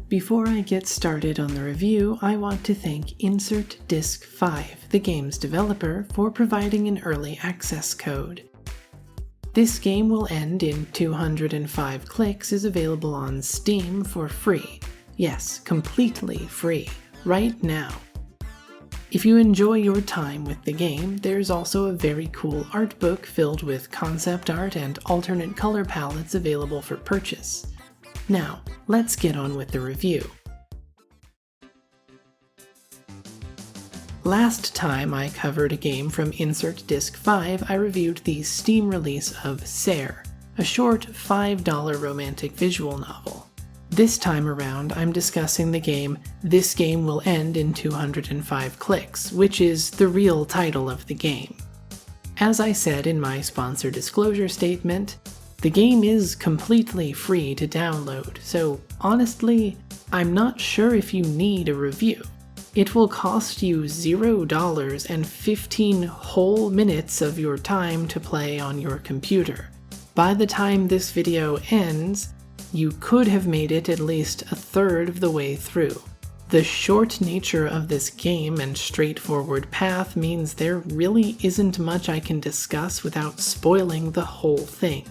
Before I get started on the review, I want to thank Insert Disc 5, the game's developer, for providing an early access code. This game will end in 205 clicks is available on Steam for free. Yes, completely free, right now. If you enjoy your time with the game, there's also a very cool art book filled with concept art and alternate color palettes available for purchase. Now, let's get on with the review. Last time I covered a game from Insert Disc 5, I reviewed the Steam release of Ser, a short $5 romantic visual novel. This time around, I'm discussing the game This Game Will End in 205 Clicks, which is the real title of the game. As I said in my sponsor disclosure statement, the game is completely free to download, so honestly, I'm not sure if you need a review. It will cost you $0 and 15 whole minutes of your time to play on your computer. By the time this video ends, you could have made it at least a third of the way through. The short nature of this game and straightforward path means there really isn't much I can discuss without spoiling the whole thing.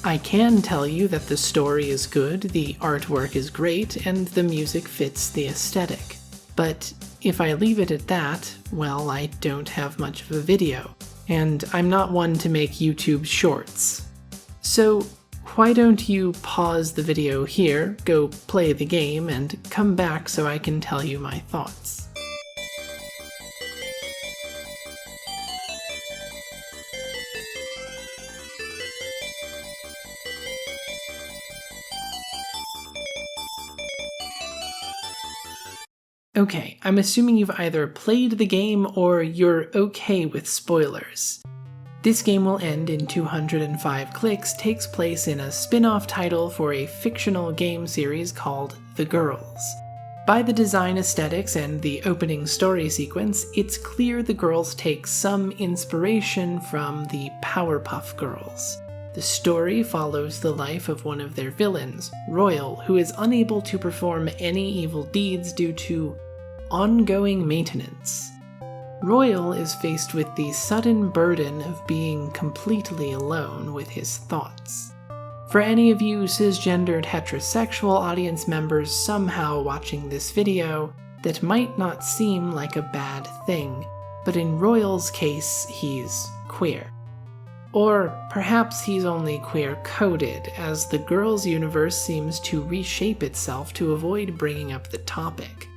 I can tell you that the story is good, the artwork is great, and the music fits the aesthetic. But if I leave it at that, well, I don't have much of a video, and I'm not one to make YouTube shorts. So why don't you pause the video here, go play the game, and come back so I can tell you my thoughts. Okay, I'm assuming you've either played the game or you're okay with spoilers. This Game Will End in 205 Clicks takes place in a spin-off title for a fictional game series called The Girls. By the design aesthetics and the opening story sequence, it's clear the girls take some inspiration from the Powerpuff Girls. The story follows the life of one of their villains, Royal, who is unable to perform any evil deeds due to ongoing maintenance. Royal is faced with the sudden burden of being completely alone with his thoughts. For any of you cisgendered heterosexual audience members somehow watching this video, that might not seem like a bad thing, but in Royal's case, he's queer. Or perhaps he's only queer-coded, as the girls' universe seems to reshape itself to avoid bringing up the topic.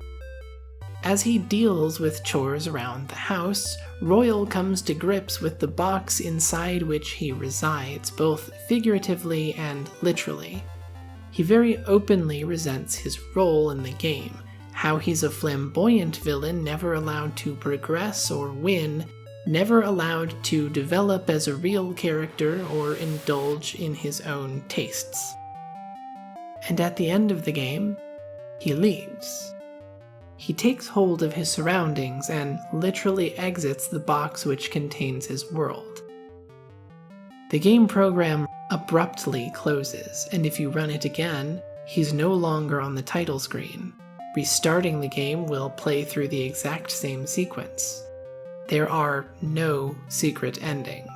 As he deals with chores around the house, Royal comes to grips with the box inside which he resides, both figuratively and literally. He very openly resents his role in the game, how he's a flamboyant villain never allowed to progress or win, never allowed to develop as a real character or indulge in his own tastes. And at the end of the game, he leaves. He takes hold of his surroundings and literally exits the box which contains his world. The game program abruptly closes, and if you run it again, he's no longer on the title screen. Restarting the game will play through the exact same sequence. There are no secret endings.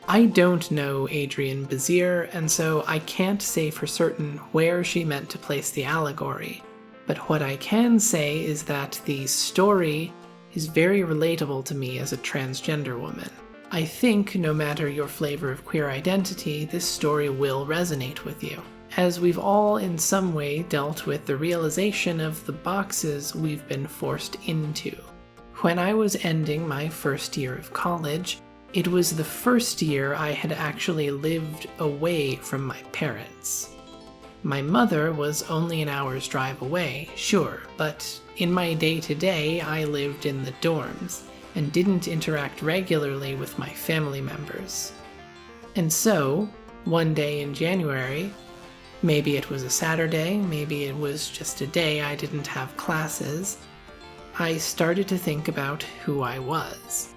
I don't know Adrienne Bazir, and so I can't say for certain where she meant to place the allegory, but what I can say is that the story is very relatable to me as a transgender woman. I think, no matter your flavor of queer identity, this story will resonate with you, as we've all in some way dealt with the realization of the boxes we've been forced into. When I was ending my first year of college, it was the first year I had actually lived away from my parents. My mother was only an hour's drive away, sure, but in my day-to-day I lived in the dorms and didn't interact regularly with my family members. And so, one day in January, maybe it was a Saturday, maybe it was just a day I didn't have classes, I started to think about who I was.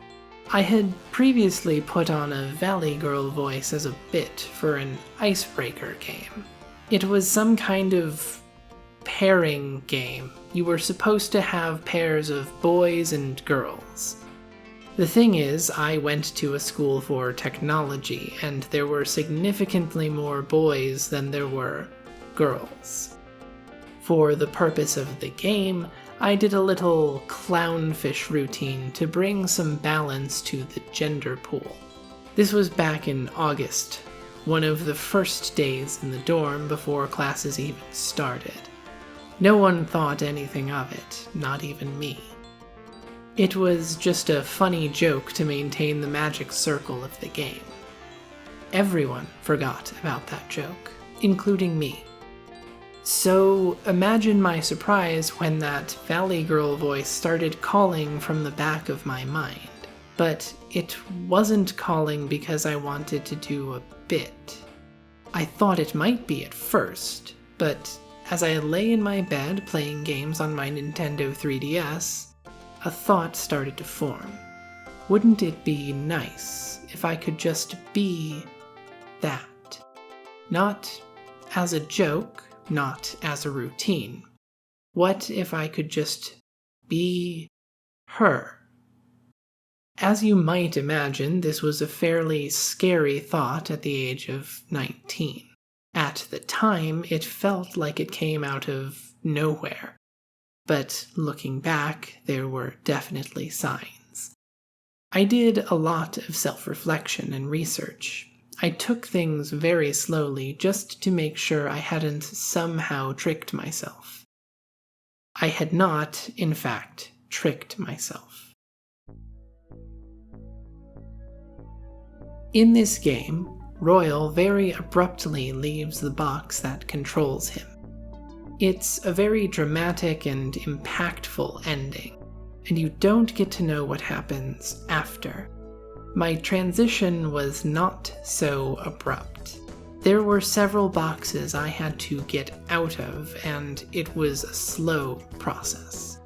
I had previously put on a Valley Girl voice as a bit for an icebreaker game. It was some kind of pairing game. You were supposed to have pairs of boys and girls. The thing is, I went to a school for technology, and there were significantly more boys than there were girls. For the purpose of the game, I did a little clownfish routine to bring some balance to the gender pool. This was back in August, one of the first days in the dorm before classes even started. No one thought anything of it, not even me. It was just a funny joke to maintain the magic circle of the game. Everyone forgot about that joke, including me. So imagine my surprise when that Valley Girl voice started calling from the back of my mind. But it wasn't calling because I wanted to do a bit. I thought it might be at first, but as I lay in my bed playing games on my Nintendo 3DS, a thought started to form. Wouldn't it be nice if I could just be that? Not as a joke, not as a routine. What if I could just be her? As you might imagine, this was a fairly scary thought at the age of 19. At the time, it felt like it came out of nowhere. But looking back, there were definitely signs. I did a lot of self-reflection and research. I took things very slowly just to make sure I hadn't somehow tricked myself. I had not, in fact, tricked myself. In this game, Royal very abruptly leaves the box that controls him. It's a very dramatic and impactful ending, and you don't get to know what happens after. My transition was not so abrupt. There were several boxes I had to get out of, and it was a slow process.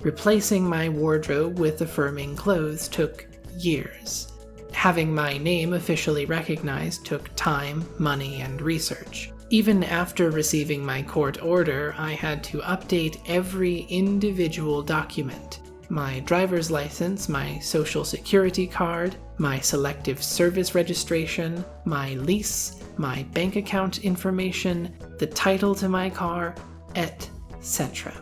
Replacing my wardrobe with affirming clothes took years. Having my name officially recognized took time, money, and research. Even after receiving my court order, I had to update every individual document. My driver's license, my social security card, my selective service registration, my lease, my bank account information, the title to my car, etc.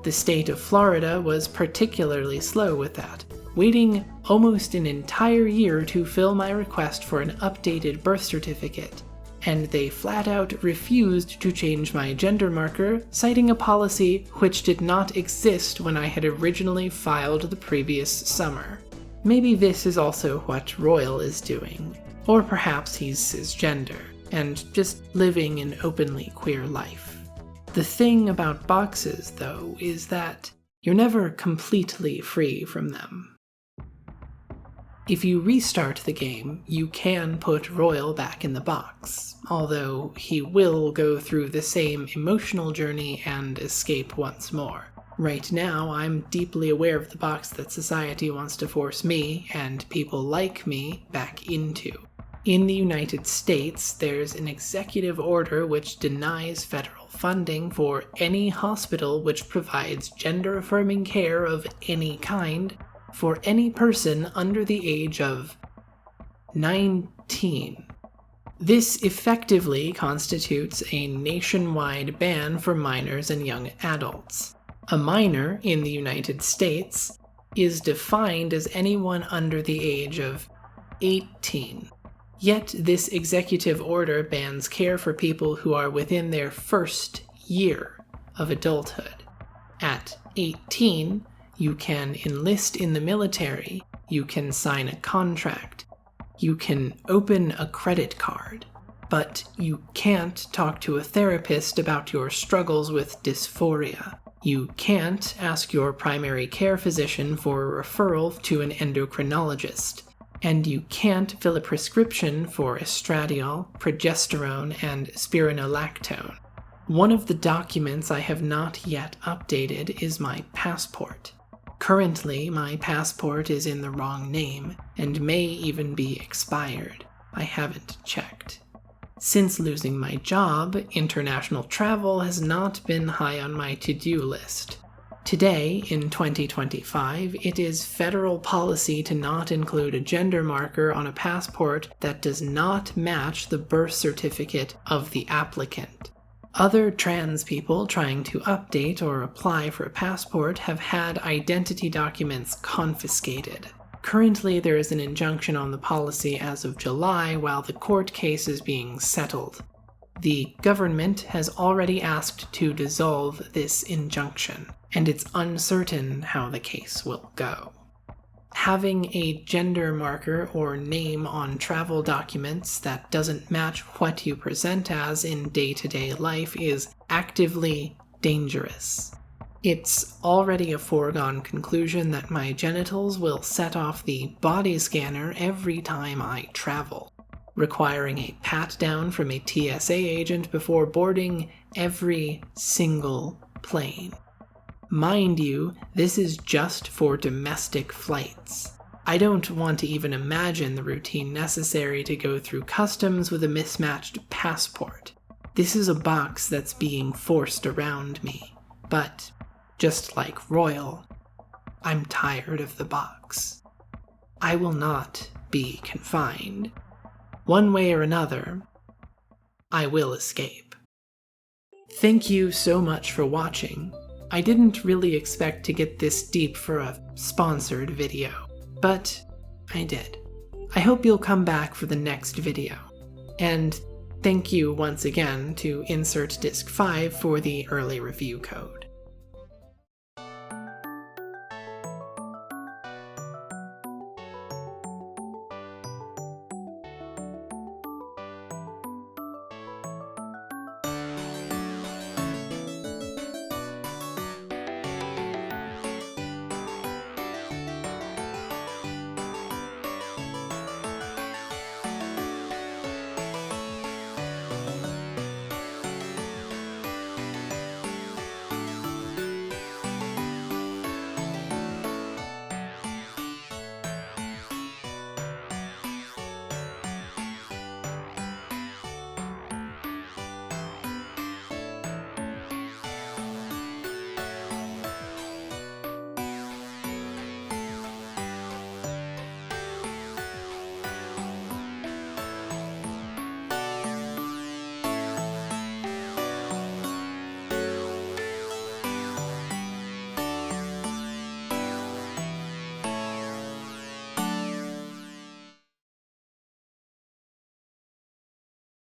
The state of Florida was particularly slow with that, waiting almost an entire year to fill my request for an updated birth certificate. And they flat out refused to change my gender marker, citing a policy which did not exist when I had originally filed the previous summer. Maybe this is also what Royal is doing, or perhaps he's cisgender, and just living an openly queer life. The thing about boxes, though, is that you're never completely free from them. If you restart the game, you can put Royal back in the box, although he will go through the same emotional journey and escape once more. Right now, I'm deeply aware of the box that society wants to force me, and people like me, back into. In the United States, there's an executive order which denies federal funding for any hospital which provides gender-affirming care of any kind, for any person under the age of 19. This effectively constitutes a nationwide ban for minors and young adults. A minor in the United States is defined as anyone under the age of 18. Yet this executive order bans care for people who are within their first year of adulthood. At 18, you can enlist in the military, you can sign a contract, you can open a credit card, but you can't talk to a therapist about your struggles with dysphoria. You can't ask your primary care physician for a referral to an endocrinologist, and you can't fill a prescription for estradiol, progesterone, and spironolactone. One of the documents I have not yet updated is my passport. Currently, my passport is in the wrong name, and may even be expired. I haven't checked. Since losing my job, international travel has not been high on my to-do list. Today, in 2025, it is federal policy to not include a gender marker on a passport that does not match the birth certificate of the applicant. Other trans people trying to update or apply for a passport have had identity documents confiscated. Currently, there is an injunction on the policy as of July while the court case is being settled. The government has already asked to dissolve this injunction, and it's uncertain how the case will go. Having a gender marker or name on travel documents that doesn't match what you present as in day-to-day life is actively dangerous. It's already a foregone conclusion that my genitals will set off the body scanner every time I travel, requiring a pat-down from a TSA agent before boarding every single plane. Mind you, this is just for domestic flights. I don't want to even imagine the routine necessary to go through customs with a mismatched passport. This is a box that's being forced around me, but just like Royal, I'm tired of the box. I will not be confined. One way or another, I will escape. Thank you so much for watching. I didn't really expect to get this deep for a sponsored video, but I did. I hope you'll come back for the next video. And thank you once again to Insert Disc 5 for the early review code.